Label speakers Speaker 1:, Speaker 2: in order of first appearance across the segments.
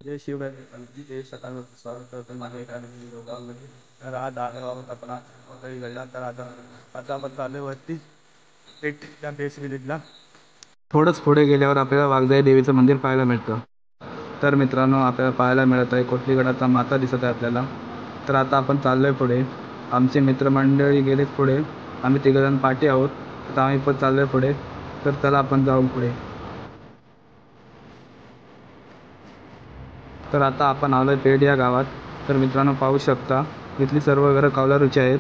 Speaker 1: जय शिवराय जय सकाळ स्वागत करतो माझ्या एका नवीन व्हिडिओमध्ये. तर आज आल्यावर आपण काही घडला तर आता आपण चालू वरती पेट त्या बेस विलेजला. थोडंच पुढे गेल्यावर आपल्याला वाघजाई देवीचं मंदिर पाहायला मिळतं. तर मित्रांनो, आपल्याला पाहायला मिळत आहे कोटलीगडाचा माता दिसत आहे आपल्याला. तर आता आपण चाललोय पुढे. आमचे मित्रमंडळी गेलेत पुढे, आम्ही तिघजण पाठी आहोत. तर आम्ही पण चाललोय पुढे. तर चला आपण जाऊ पुढे. तर आता आपण आलोय पेठ या गावात. तर मित्रांनो, पाहू शकता इथली सर्व घरं कौलारूची आहेत.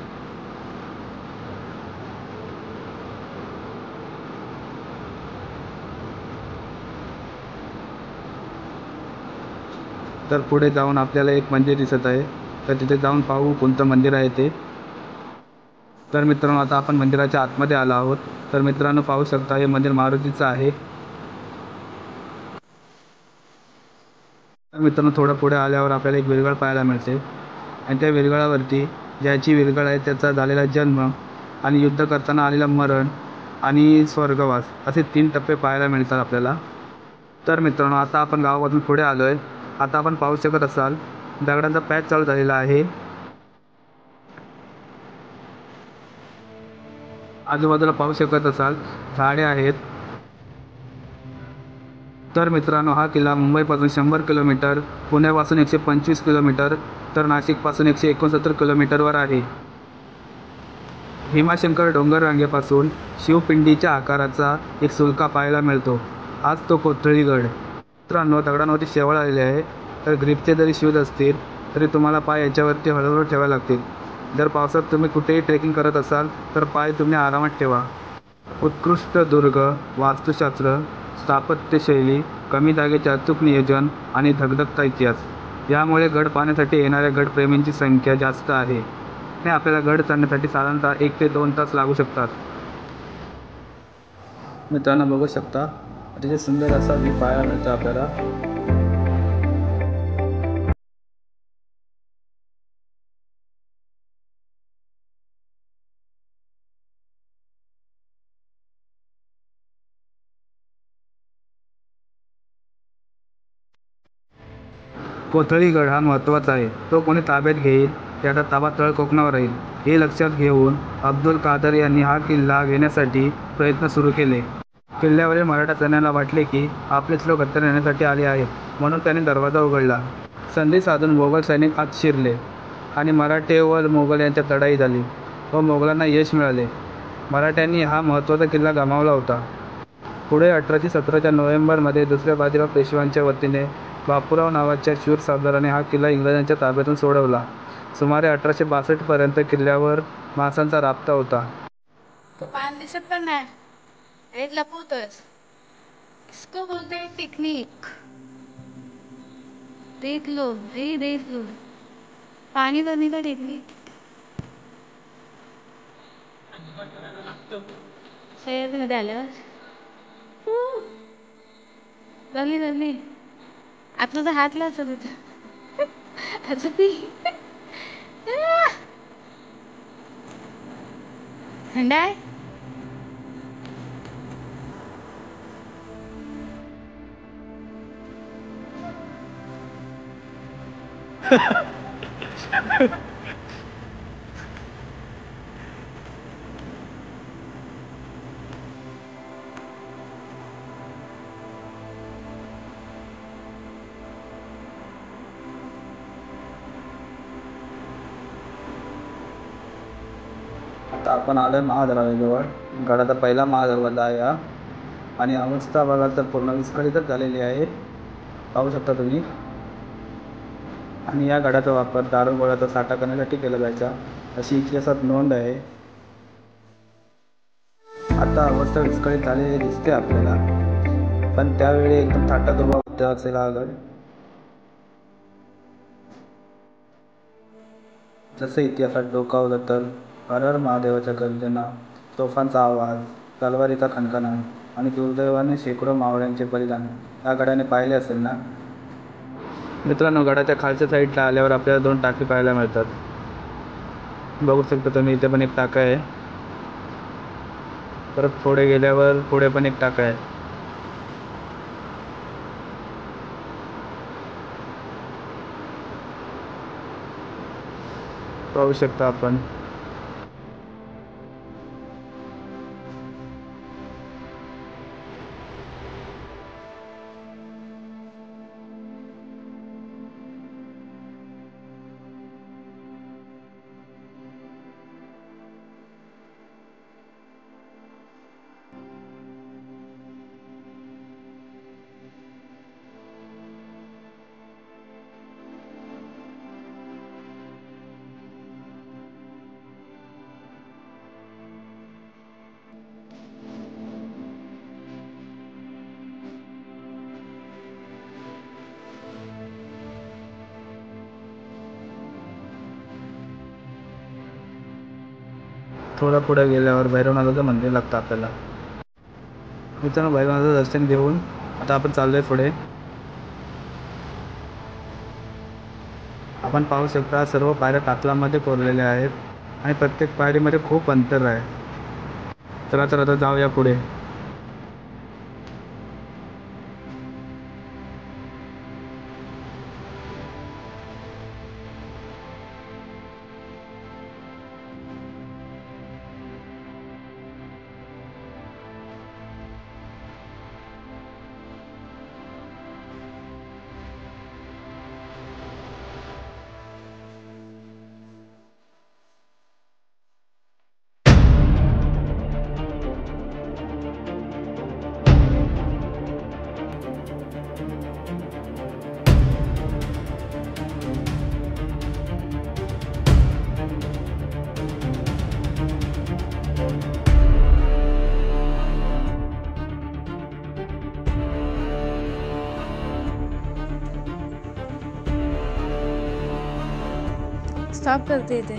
Speaker 1: तर पुढे जाऊन आपल्याला एक मंदिर दिसत आहे. तर तिथे जाऊन पाहू कोणतं मंदिर आहे ते. तर मित्रांनो, आता आपण मंदिराच्या आतमध्ये आलो आहोत. तर मित्रांनो, पाहू शकता हे मंदिर मारुतीचं आहे. तर मित्रांनो, थोडं पुढे आल्यावर आपल्याला एक विरगळ पाहायला मिळते. आणि त्या विरगळावरती ज्याची विरगळ आहे त्याचा झालेला जन्म आणि युद्ध करताना आलेलं मरण आणि स्वर्गवास असे 3 टप्पे पाहायला मिळतात आपल्याला. तर मित्रांनो, आता आपण गावामधून पुढे आलो आहे. आता आपण पाहू शकत असाल दगडांचा पॅच चालू झालेला आहे. आजूबाजूला पाहू शकत असाल झाडे आहेत. तर मित्रांनो, हा किल्ला मुंबईपासून 100 किलोमीटर, पुण्यापासून 125 किलोमीटर, तर नाशिकपासून 169 किलोमीटरवर आहे. भीमाशंकर डोंगर रांगेपासून शिवपिंडीच्या आकाराचा एक सुळका पाहायला मिळतो. आज तो कोथळीगड. मित्रांनो, दगडांवरती शेवाळ आलेले आहे. तर ग्रीपचे जरी शूज असतील तरी तुम्हाला पाय याच्यावरती हळूहळू ठेवावे लागतील. जर पावसात तुम्ही कुठेही ट्रेकिंग करत असाल तर पाय तुम्ही आरामात ठेवा. उत्कृष्ट दुर्ग वास्तुशास्त्र, स्थापत्यशैली, कमी जागेचे अचूक नियोजन आणि धगधगता इतिहास यामुळे गड पाहण्यासाठी येणाऱ्या गडप्रेमींची संख्या जास्त आहे. आणि आपल्याला गड चढण्यासाठी साधारणतः 1 ते 2 तास लागू शकतात. मित्रांनो, बघू शकता अतिशय सुंदर असा व्ह्यू पाहायला मिळतो आपल्याला. कोथळीगड हा महत्त्वाचा आहे. तो कोणी ताब्यात घेईल त्याचा ताबा तळ कोकणावर राहील. हे लक्षात घेऊन अब्दुल कादर यांनी हा किल्ला घेण्यासाठी प्रयत्न सुरू केले. किल्ल्यावरील मराठा सैन्याला वाटले की आपलेच लोक हत्यार नेण्यासाठी आले आहेत, म्हणून त्याने दरवाजा उघडला. संधी साधून मोगल सैनिक आत शिरले आणि मराठे व मोगल यांच्यात लढाई झाली व मोगलांना यश मिळाले. मराठ्यांनी हा महत्त्वाचा किल्ला गमावला होता. पुढे 1817च्या नोव्हेंबरमध्ये दुसऱ्या बाजीराव पेशव्यांच्या वतीने बापूराव नावाच्या शूर सरदाराने हा किल्ला इंग्रजांच्या ताब्यातून सोडवला. सुमारे 1862 पर्यंत किल्ल्यावर माणसांचा राबता होता.
Speaker 2: पान दिसत पण नाही, हे लपवतोयस. इसको बोलते हैं टेक्निक. देख लो, हे देख लो, पानी भरने का टेक्निक. सह्याद्रीमध्ये आल्यावर धरली धरली. आता तर हात लावतो तिथं. असं पी. थंड आहे.
Speaker 1: आता आपण आलोय महादरवाज्याजवळ. गडाचा पहिला महादरवाजा आहे हा. आणि अवस्था बघाल तर पूर्ण विस्कळीतच झालेली आहे, पाहू शकता तुम्ही. आणि या गडाचा वापर दारुगोळ्याचा साठा करण्यासाठी केला जायचा अशी इतिहासात नोंद आहे. आता अवस्था विस्कळीत झालेली दिसते आपल्याला, पण त्यावेळी एकदम थाटात उभा होता असेल हा गड. जसं इतिहासात डोकावलं तर हर हर महादेवाच्या गर्जना, तोफांचा आवाज, तलवारीचा खणखणाट आणि दुर्दैवाने शेकडो मावळ्यांचे बलिदान या गडाने पाहिले असेल ना. मित्रांनो, गडाच्या खालच्या साईडला आल्यावर आपल्याला 2 टाकी पाहायला मिळतात. बघू शकता तुम्ही, इथे पण एक टाका आहे. परत पुढे गेल्यावर पुढे पण एक टाका आहे. पाहू शकता आपण. थोडा पुढे गेल्यावर भैरवनाथाचं मंदिर लागतं आपल्याला. मित्रांनो, भैरवनाथाचं दर्शन घेऊन आता आपण चाललोय पुढे. आपण पाहू शकता सर्व पायऱ्या कातलामध्ये कोरलेल्या आहेत आणि प्रत्येक पायरीमध्ये खूप अंतर आहे. चला तर आता जाऊया पुढे.
Speaker 2: स्टॉप करते इथे.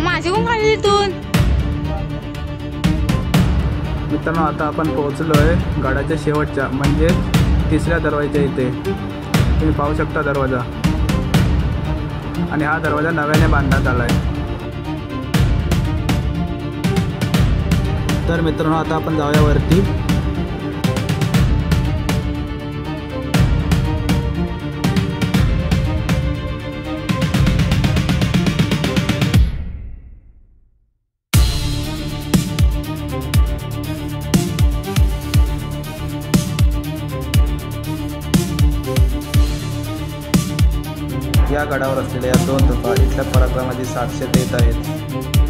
Speaker 2: माझी कोण काढली तिथून?
Speaker 1: मित्रांनो, आता आपण पोहोचलोय गडाच्या शेवटच्या म्हणजे तिसऱ्या दरवाजाच्या इथे. तुम्ही पाहू शकता दरवाजा, आणि हा दरवाजा नव्याने बांधण्यात आलाय. तर मित्रांनो, आता आपण जाऊया वरती. या गडावर असलेल्या या 2 तोफा इथल्या पराक्रमाची साक्ष देत आहेत.